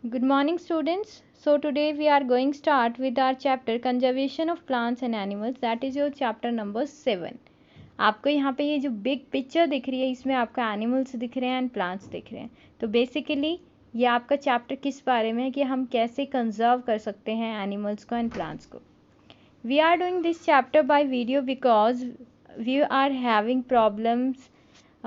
Good morning students. So today we are going start with our chapter Conservation of Plants and Animals, that is your chapter number 7. आपको यहाँ पे ये जो big picture दिख रही है इसमें आपका एनिमल्स दिख रहे हैं एंड प्लांट्स दिख रहे हैं. तो बेसिकली ये आपका चैप्टर किस बारे में है कि हम कैसे कंजर्व कर सकते हैं एनिमल्स को एंड प्लांट्स को. We are doing this chapter by video because we are having problems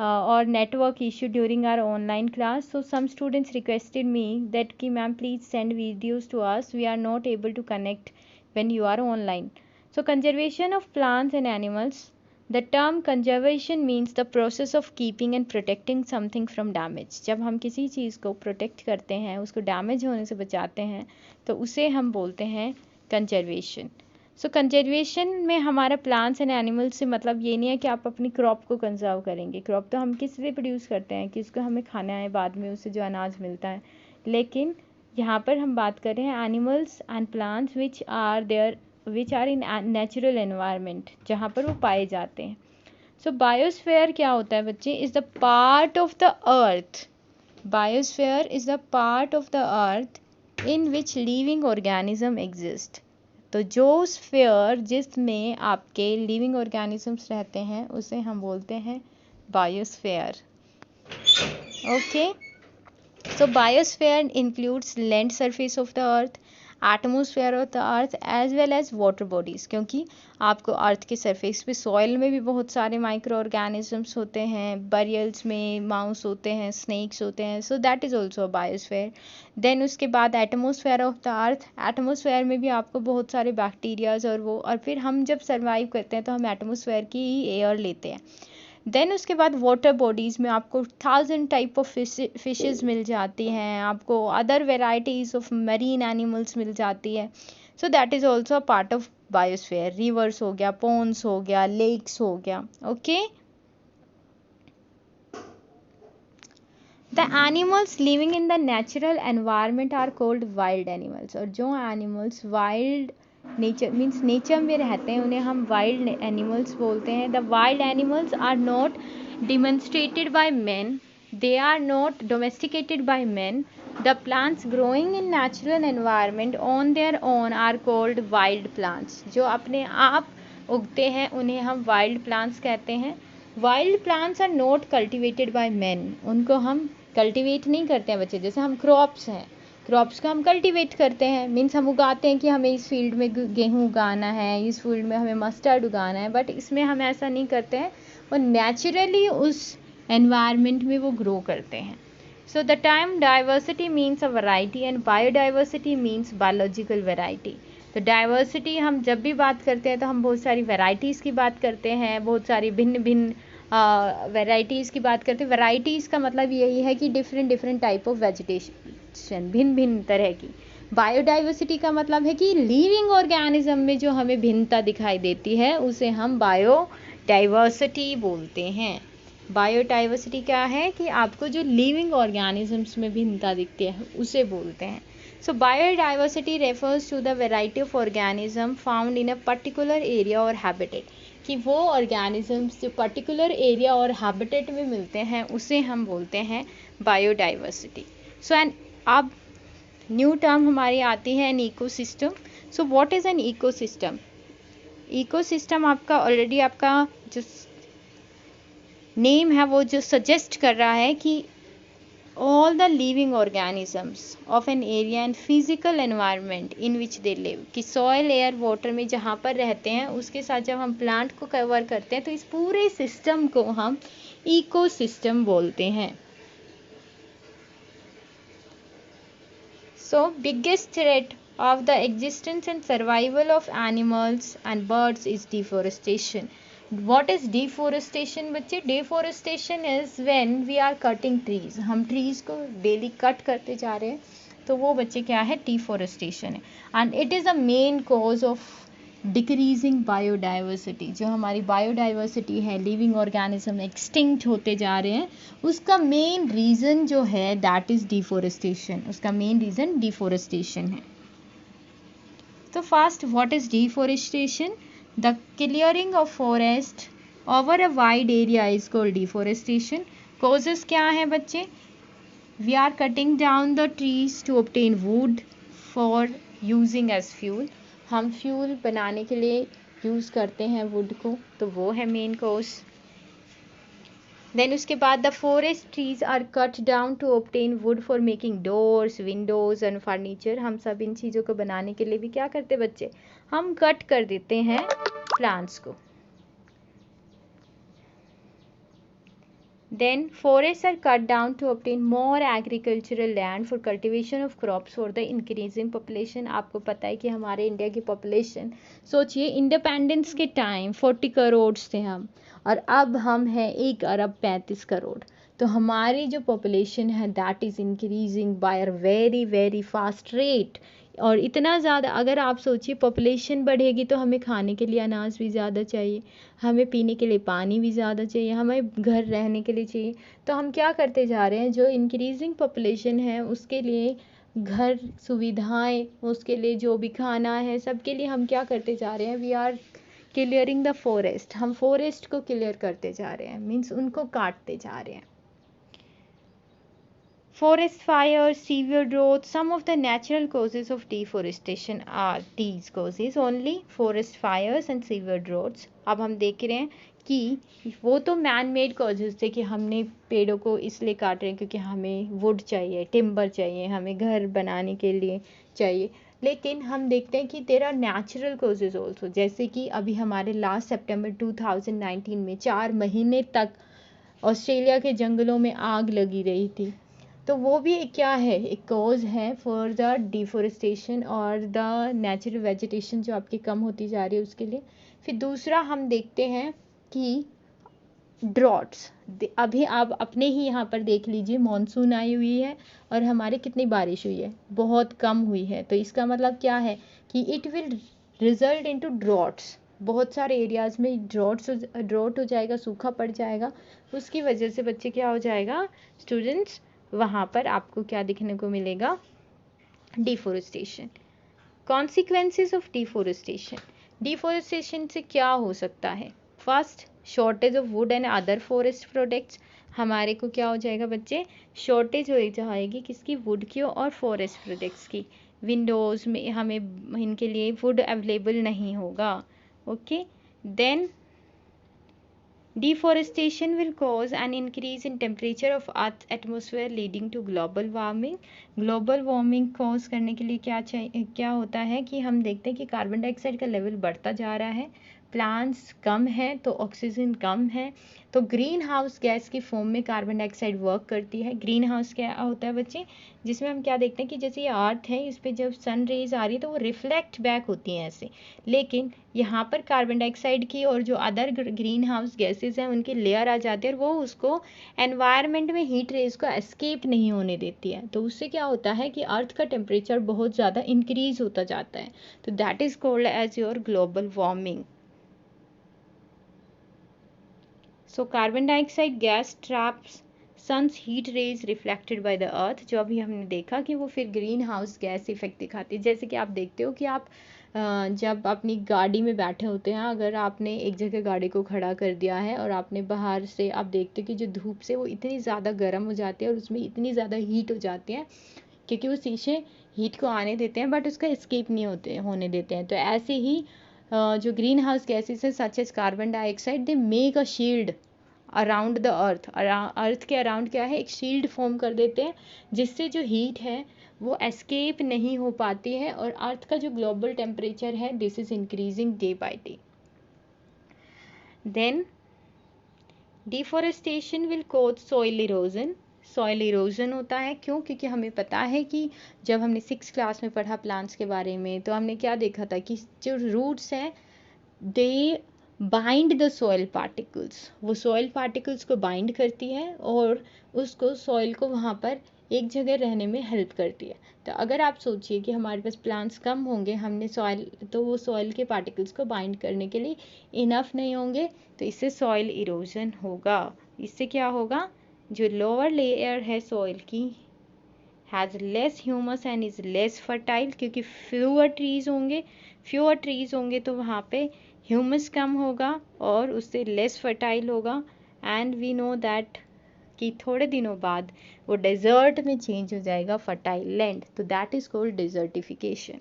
or network issue during our online class. So some students requested me that ki ma'am please send videos to us, we are not able to connect when you are online. So conservation of plants and animals. The term conservation means the process of keeping and protecting something from damage. जब हम किसी चीज़ को protect करते हैं, उसको damage होने से बचाते हैं, तो उसे हम बोलते हैं कंजर्वेशन. सो कंजर्वेशन में हमारा प्लांट्स एंड एनिमल्स से मतलब ये नहीं है कि आप अपनी क्रॉप को कंजर्व करेंगे. क्रॉप तो हम किस लिए प्रोड्यूस करते हैं कि उसको हमें खाना है, बाद में उससे जो अनाज मिलता है. लेकिन यहाँ पर हम बात कर रहे हैं animals and plants which are in natural environment, जहाँ पर वो पाए जाते हैं. सो बायोस्फीयर क्या होता है बच्चे? Is the part of the earth. Biosphere is the part of the earth in which living organism exist. तो जो स्फीयर जिसमें आपके लिविंग ऑर्गेनिजम्स रहते हैं उसे हम बोलते हैं biosphere. Okay, so biosphere includes land surface of the earth, atmosphere of the earth as well as water bodies. क्योंकि आपको अर्थ के सरफेस पे सॉइल में भी बहुत सारे माइक्रो ऑर्गेनिजम्स होते हैं, बरियल्स में माउस होते हैं, स्नेक्स होते हैं. So that is also biosphere. Then उसके बाद atmosphere of the earth. Atmosphere में भी आपको बहुत सारे बैक्टीरियाज और फिर हम जब सर्वाइव करते हैं तो हम एटमोसफेयर की ही एयर लेते हैं. देन उसके बाद वाटर बॉडीज़ में आपको 1000 टाइप ऑफ फिशेस मिल जाती हैं, आपको other varieties of marine animals मिल जाती है. So that is also a part of biosphere. Rivers हो गया, पोन्स हो गया, लेक्स हो गया. Okay, the animals living in the natural environment are called wild animals. और जो animals wild nature means nature में रहते हैं उन्हें हम वाइल्ड एनिमल्स बोलते हैं. The wild animals are not demonstrated by man, they are not domesticated by man. The plants growing in natural environment on their own are called wild plants. जो अपने आप उगते हैं उन्हें हम वाइल्ड प्लांट्स कहते हैं. Wild plants are not cultivated by man. उनको हम कल्टिवेट नहीं करते हैं बच्चे. जैसे हम क्रॉप्स हैं, क्रॉप्स को हम कल्टिवेट करते हैं, मीन्स हम उगाते हैं कि हमें इस फील्ड में गेहूँ उगाना है, इस फील्ड में हमें मस्टर्ड उगाना है. बट इसमें हम ऐसा नहीं करते हैं, वो नेचुरली उस एनवायरनमेंट में वो ग्रो करते हैं. So the term diversity means a variety and biodiversity means biological variety. तो डाइवर्सिटी हम जब भी बात करते हैं तो हम बहुत सारी वैरायटीज़ की बात करते हैं, बहुत सारी भिन्न भिन्न वैरायटीज़ की बात करते हैं. वैरायटीज़ का मतलब यही है कि डिफरेंट टाइप ऑफ वेजिटेशन, भिन्न भिन्न तरह की. बायोडाइवर्सिटी का मतलब है कि लिविंग ऑर्गेनिज्म में जो हमें भिन्नता दिखाई देती है उसे हम बायोडाइवर्सिटी बोलते हैं. बायोडाइवर्सिटी क्या है कि आपको जो लिविंग ऑर्गेनिजम्स में भिन्नता दिखती है उसे बोलते हैं. So biodiversity refers to the variety of organism found in a particular area और हैबिटेट. कि वो ऑर्गेनिजम्स जो पर्टिकुलर एरिया और हैबिटेट में मिलते हैं उसे हम बोलते हैं बायोडाइवर्सिटी. सो एंड अब न्यू टर्म हमारी आती है an ecosystem. So what is an ecosystem? Ecosystem आपका ऑलरेडी आपका जो नेम है वो जो सजेस्ट कर रहा है कि all the living organisms of an area and physical environment in which they live. कि soil, air, water में जहाँ पर रहते हैं उसके साथ जब हम प्लांट को कवर करते हैं तो इस पूरे सिस्टम को हम इकोसिस्टम बोलते हैं. So biggest threat of the existence and survival of animals and birds is deforestation. What is deforestation बच्चे? Deforestation is when we are cutting trees. हम trees को daily cut करते जा रहे हैं तो वो बच्चे क्या है? Deforestation है. And it is a main cause of decreasing biodiversity. जो हमारी biodiversity है, living organism extinct होते जा रहे हैं, उसका main reason जो है that is deforestation. उसका main reason deforestation है. तो first, what is deforestation? The clearing of forest over a wide area is called deforestation. Causes क्या है बच्चे? We are cutting down the trees to obtain wood for using as fuel. हम fuel बनाने के लिए use करते हैं would को, तो वो है मेन कॉज। देन उसके बाद the forest trees are cut down to obtain wood for making doors, windows and furniture. हम सब इन चीज़ों को बनाने के लिए भी क्या करते बच्चे, हम कट कर देते हैं प्लांट्स को। Then forests are cut down to obtain more agricultural land for cultivation of crops for the increasing population। आपको पता है कि हमारे इंडिया की पॉपुलेशन, सोचिए इंडिपेंडेंस के टाइम 40 करोड़ थे हम, और अब हम हैं 1 अरब 35 करोड़। तो हमारी जो पॉपुलेशन है that is increasing by a very very fast rate. और इतना ज़्यादा, अगर आप सोचिए पॉपुलेशन बढ़ेगी तो हमें खाने के लिए अनाज भी ज़्यादा चाहिए, हमें पीने के लिए पानी भी ज़्यादा चाहिए, हमें घर रहने के लिए चाहिए। तो हम क्या करते जा रहे हैं, जो इंक्रीजिंग पॉपुलेशन है उसके लिए घर सुविधाएं, उसके लिए जो भी खाना है, सबके लिए हम क्या करते जा रहे हैं, we are clearing the forest. हम फॉरेस्ट को क्लियर करते जा रहे हैं, मीन्स उनको काटते जा रहे हैं। Forest fires, severe drought, some of the natural causes of deforestation are these causes only, forest fires and severe droughts। अब हम देख रहे हैं कि वो तो मैन मेड कॉजेज थे कि हमने पेड़ों को इसलिए काट रहे हैं क्योंकि हमें वुड चाहिए, टिम्बर चाहिए, हमें घर बनाने के लिए चाहिए। लेकिन हम देखते हैं कि there are natural causes also, जैसे कि अभी हमारे लास्ट सितंबर 2019 में 4 महीने तक ऑस्ट्रेलिया के जंगलों में आग लगी रही थी। तो वो भी क्या है, एक कॉज है फॉर द डिफॉरेस्टेशन और द नेचुरल वेजिटेशन जो आपकी कम होती जा रही है उसके लिए। फिर दूसरा हम देखते हैं कि ड्रॉट्स, अभी आप अपने ही यहाँ पर देख लीजिए, मॉनसून आई हुई है और हमारे कितनी बारिश हुई है, बहुत कम हुई है। तो इसका मतलब क्या है कि it will result into droughts. बहुत सारे एरियाज में ड्रॉट हो जाएगा, सूखा पड़ जाएगा। उसकी वजह से बच्चे क्या हो जाएगा स्टूडेंट्स, वहाँ पर आपको क्या दिखने को मिलेगा, deforestation. Consequences of deforestation, deforestation से क्या हो सकता है, first shortage of would and other forest products. हमारे को क्या हो जाएगा बच्चे, शॉर्टेज हो जाएगी किसकी, वुड की और फॉरेस्ट प्रोडक्ट्स की। विंडोज़ में हमें इनके लिए वुड अवेलेबल नहीं होगा। Okay, then deforestation will cause an increase in temperature of earth's atmosphere leading to global warming। Global warming cause करने के लिए क्या होता है कि हम देखते हैं कि कार्बन डाइऑक्साइड का लेवल बढ़ता जा रहा है, प्लांट्स कम है तो ऑक्सीजन कम है, तो ग्रीन हाउस गैस की फॉर्म में कार्बन डाइऑक्साइड वर्क करती है। ग्रीन हाउस क्या होता है बच्चे, जिसमें हम क्या देखते हैं कि जैसे ये अर्थ है, इस पर जब सन रेज आ रही है तो वो रिफ्लेक्ट बैक होती हैं ऐसे, लेकिन यहाँ पर कार्बन डाइऑक्साइड की और जो अदर ग्रीन हाउस गैसेज हैं उनकी लेयर आ जाती है और वो उसको एनवायरनमेंट में हीट रेज को एस्केप नहीं होने देती है। तो उससे क्या होता है कि अर्थ का टेम्परेचर बहुत ज़्यादा इंक्रीज होता जाता है। तो that is called as your global warming. So carbon dioxide gas traps sun's heat rays reflected by the earth, जो अभी हमने देखा कि वो फिर ग्रीन हाउस गैस इफेक्ट दिखाती है। जैसे कि आप देखते हो कि आप जब अपनी गाड़ी में बैठे होते हैं, अगर आपने एक जगह गाड़ी को खड़ा कर दिया है और आपने बाहर से आप देखते हो कि जो धूप से वो इतनी ज़्यादा गर्म हो जाती है और उसमें इतनी ज़्यादा हीट हो जाती है क्योंकि वो शीशे हीट को आने देते हैं बट उसका एस्केप नहीं होने देते हैं। तो ऐसे ही जो ग्रीन हाउस गैसेस है such as carbon dioxide, they make a shield around the earth. Earth के अराउंड क्या है, एक शील्ड फॉर्म कर देते हैं जिससे जो हीट है वो एस्केप नहीं हो पाती है और अर्थ का जो ग्लोबल टेम्परेचर है this is increasing day by day. Then deforestation will cause soil erosion. Soil erosion होता है क्यों, क्योंकि हमें पता है कि जब हमने 6th क्लास में पढ़ा प्लांट्स के बारे में तो हमने क्या देखा था कि जो रूट्स हैं दे बाइंड द सॉइल पार्टिकल्स, वो सॉइल पार्टिकल्स को बाइंड करती है और उसको सॉइल को वहाँ पर एक जगह रहने में हेल्प करती है। तो अगर आप सोचिए कि हमारे पास प्लांट्स कम होंगे, हमने सॉइल, तो वो सॉइल के पार्टिकल्स को बाइंड करने के लिए इनफ नहीं होंगे, तो इससे सॉइल इरोजन होगा। इससे क्या होगा, जो लोअर लेयर है सॉइल की has less humus and is less fertile, क्योंकि फ्यूअर ट्रीज होंगे तो वहाँ पे ह्यूमस कम होगा और उससे लेस फर्टाइल होगा। एंड वी नो दैट कि थोड़े दिनों बाद वो डेजर्ट में चेंज हो जाएगा फर्टाइल लैंड, तो that is called desertification.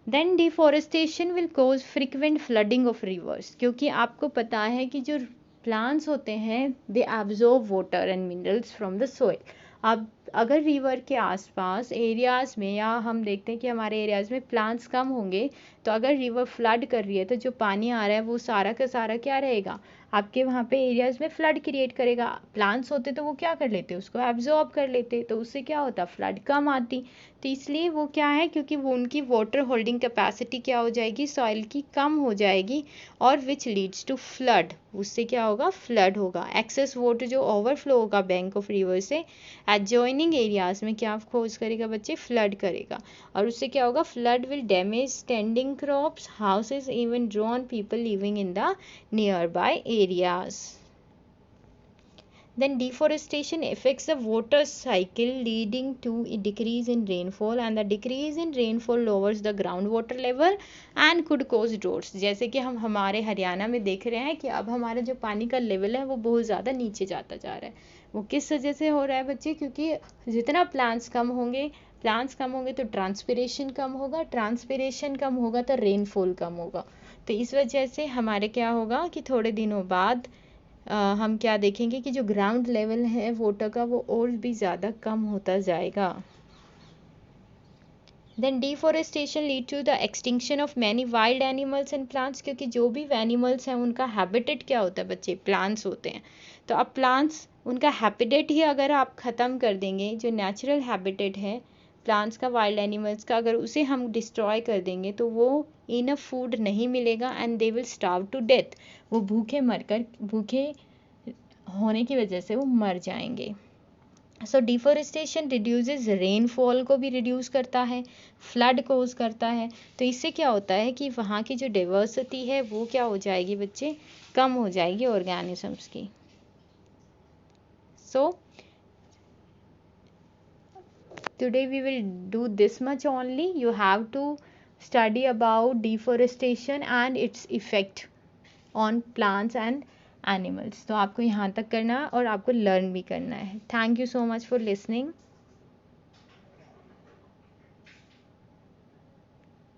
Then deforestation will cause frequent flooding of rivers, क्योंकि आपको पता है कि जो प्लांट्स होते हैं they absorb water and minerals from the soil. अब अगर रिवर के आसपास एरियाज़ में, या हम देखते हैं कि हमारे एरियाज़ में प्लांट्स कम होंगे, तो अगर रिवर फ्लड कर रही है तो जो पानी आ रहा है वो सारा का सारा क्या रहेगा, आपके वहाँ पे एरियाज़ में फ्लड क्रिएट करेगा। प्लांट्स होते तो वो क्या कर लेते, उसको एब्जॉर्ब कर लेते, तो उससे क्या होता, फ्लड कम आती। तो इसलिए वो क्या है, क्योंकि वो उनकी वाटर होल्डिंग कैपेसिटी क्या हो जाएगी, सॉइल की कम हो जाएगी, और विच लीड्स टू फ्लड, उससे क्या होगा, फ्लड होगा। एक्सेस वाटर जो ओवरफ्लो होगा बैंक ऑफ रिवर से एडजॉइनिंग एरियाज में क्या खोज करेगा बच्चे, फ्लड करेगा, और उससे क्या होगा, flood will damage standing crops, houses, even drawn people living in the near by areas. Then deforestation affects the water cycle, leading to a decrease in rainfall, and the decrease in rainfall lowers the groundwater level and could cause droughts। जैसे कि हम हमारे हरियाणा में देख रहे हैं कि अब हमारा जो पानी का लेवल है वो बहुत ज़्यादा नीचे जाता जा रहा है। वो किस वजह से हो रहा है बच्चे, क्योंकि जितना प्लांट्स कम होंगे तो ट्रांसपिरेशन कम होगा, ट्रांसपिरेशन कम होगा तो रेनफॉल कम होगा। तो इस वजह से हमारे क्या होगा कि थोड़े दिनों बाद हम क्या देखेंगे कि जो ग्राउंड लेवल है वाटर का वो और भी ज़्यादा कम होता जाएगा। Then deforestation lead to the extinction of many wild animals and plants, क्योंकि जो भी एनिमल्स हैं उनका हैबिटेट क्या होता है बच्चे, प्लांट्स होते हैं। तो अब प्लांट्स, उनका हैबिटेट ही अगर आप ख़त्म कर देंगे, जो नेचुरल हैबिटेट है प्लांट्स का, वाइल्ड एनिमल्स का, अगर उसे हम डिस्ट्रॉय कर देंगे तो वो इनफ फूड नहीं मिलेगा and they will starve to death. वो भूखे होने की वजह से वो मर जाएंगे। सो डिफॉरेस्टेशन रिड्यूसेस रेनफॉल को भी रिड्यूस करता है, फ्लड कोज करता है। तो इससे क्या होता है कि वहाँ की जो डाइवर्सिटी है वो क्या हो जाएगी बच्चे, कम हो जाएगी ऑर्गेनिजम्स की। सो today we will do this much only. You have to study about deforestation and its effect on plants and animals. तो आपको यहाँ तक करना है और आपको लर्न भी करना है। Thank you so much for listening.